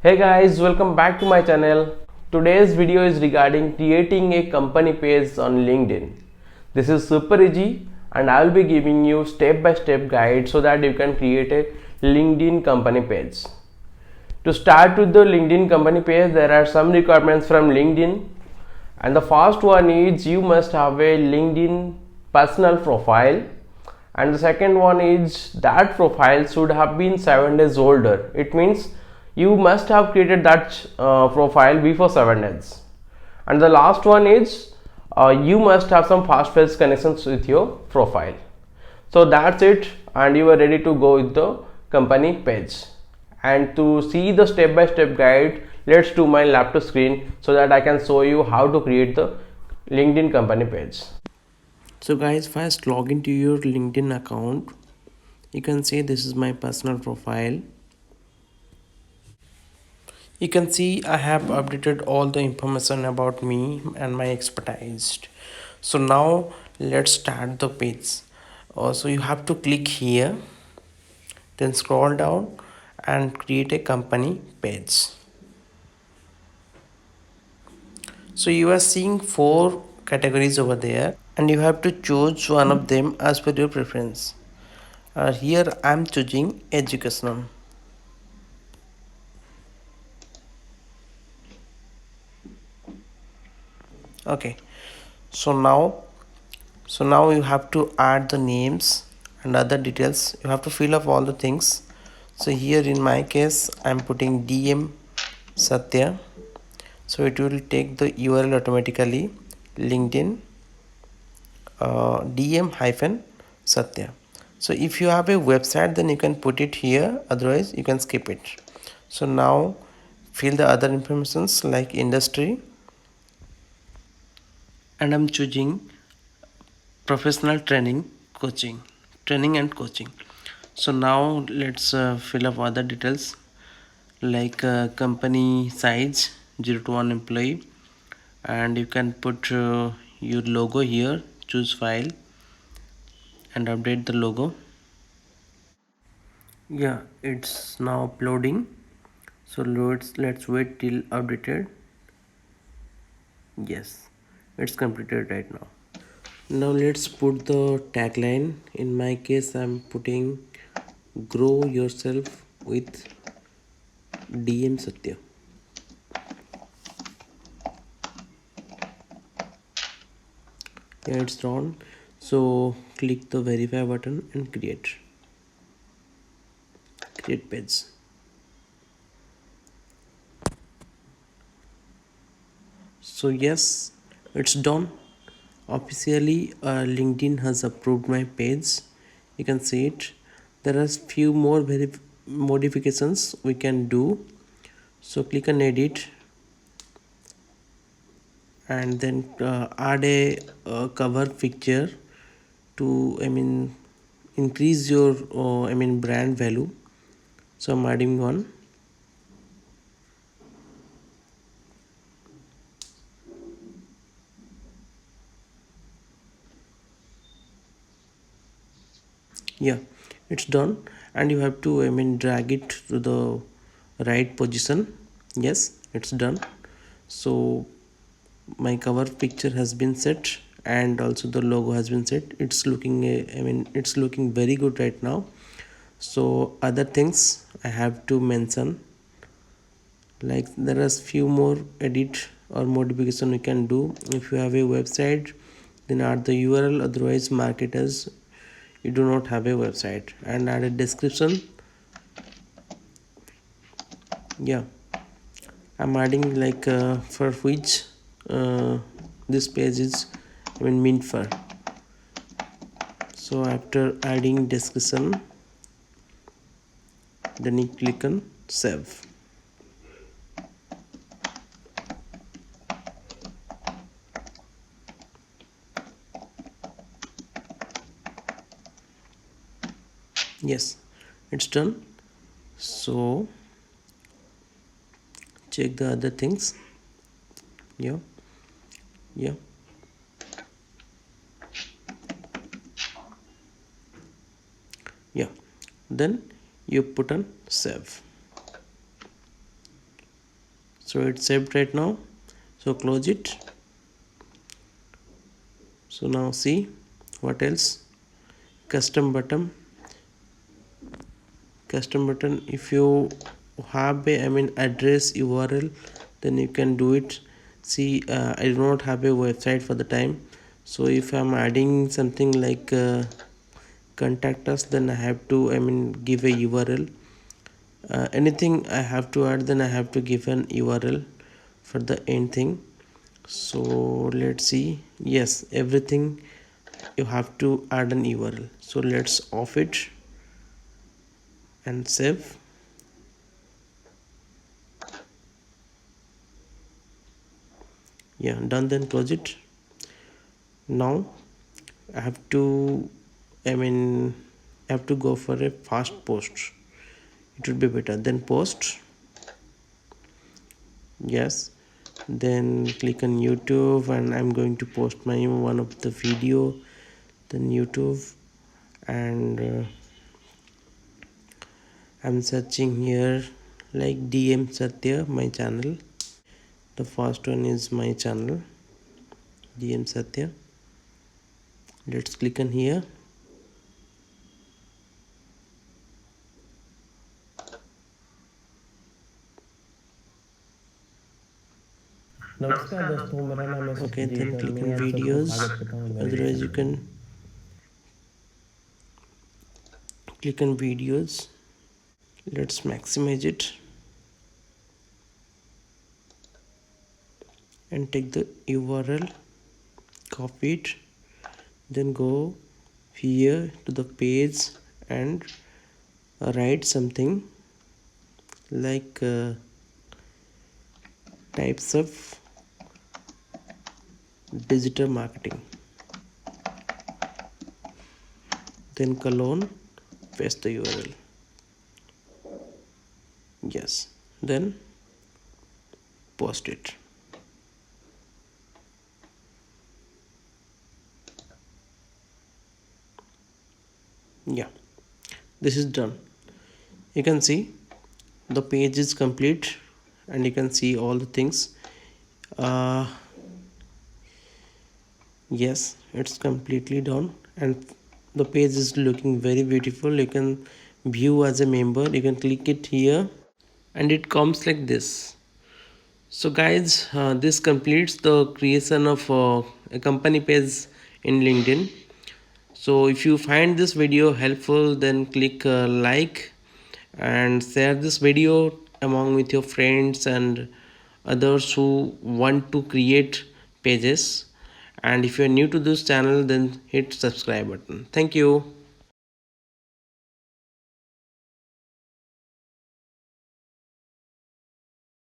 Hey guys, welcome back to my channel. Today's video is regarding creating a company page on LinkedIn. This is super easy and I will be giving you step-by-step guide so that you can create a LinkedIn company page. To start with the LinkedIn company page, there are some requirements from LinkedIn, and the first one is you must have a LinkedIn personal profile, and the second one is that profile should have been 7 days older. It means you must have created that profile before 7 days. And the last one is you must have some fast page connections with your profile. So that's it, and you are ready to go with the company page. And to see the step-by-step guide, let's do my laptop screen so that I can show you how to create the LinkedIn company page. So guys, first log into your LinkedIn account. You can see this is my personal profile. You can see I have updated all the information about me and my expertise. So now let's start the page. So you have to click here, then scroll down and create a company page. So you are seeing 4 categories over there and you have to choose one of them as per your preference. Here I am choosing educational. Okay, so now you have to add the names and other details. You have to fill up all the things. So here in my case I'm putting DM Satya, so it will take the URL automatically, LinkedIn DM hyphen Satya. So if you have a website, then you can put it here, otherwise you can skip it. So now fill the other informations like industry, and I'm choosing professional training and coaching. So now let's fill up other details like company size 0 to 1 employee, and you can put your logo here, choose file and update the logo. Yeah, it's now uploading, so let's wait till updated. Yes, it's completed right now. Now let's put the tagline. In my case I'm putting grow yourself with DM Satya. Yeah, it's drawn. So click the verify button and create page. So yes, it's done. Officially LinkedIn has approved my page. You can see it. There are few more modifications we can do. So click on edit and then add a cover picture to increase your brand value. So I'm adding one. Yeah, it's done, and you have to drag it to the right position. Yes, it's done. So my cover picture has been set and also the logo has been set. It's looking it's looking very good right now. So other things I have to mention, like there are few more edit or modification we can do. If you have a website, then add the URL, otherwise mark it as you do not have a website, and add a description. Yeah, I'm adding like for which this page is meant for. So after adding description, then you click on save. Yes, it's done. So check the other things. Yeah, yeah, yeah. Then you put on save. So it's saved right now, so close it. So now see what else. Custom button. If you have a address URL, then you can do it. See, I do not have a website for the time, so if I'm adding something like contact us, then I have to give a URL. Anything I have to add, then I have to give an URL for the end thing. So let's see. Yes, everything you have to add an URL. So let's off it and save. Yeah, done. Then close it. Now I have to go for a fast post. It would be better. Then post. Yes, then click on YouTube, and I'm going to post my one of the video. Then YouTube, and I'm searching here like DM Satya, my channel. The first one is my channel, DM Satya. Let's click on here. नमस्कार दोस्तों, मेरा नाम है Okay, Sukhjeet then और click मैं on आप सबको videos. स्वागत करता हूँ मेरे Otherwise you चैनल can में। click on videos. Let's maximize it and take the URL, copy it, then go here to the page and write something like types of digital marketing, then colon, paste the URL. Yes, then post it. Yeah, this is done. You can see the page is complete, and you can see all the things. Yes, it's completely done, and the page is looking very beautiful. You can view as a member. You can click it here, and it comes like this. So guys, this completes the creation of a company page in LinkedIn. So if you find this video helpful, then click like and share this video among with your friends and others who want to create pages. And if you are new to this channel, then hit subscribe button. Thank you.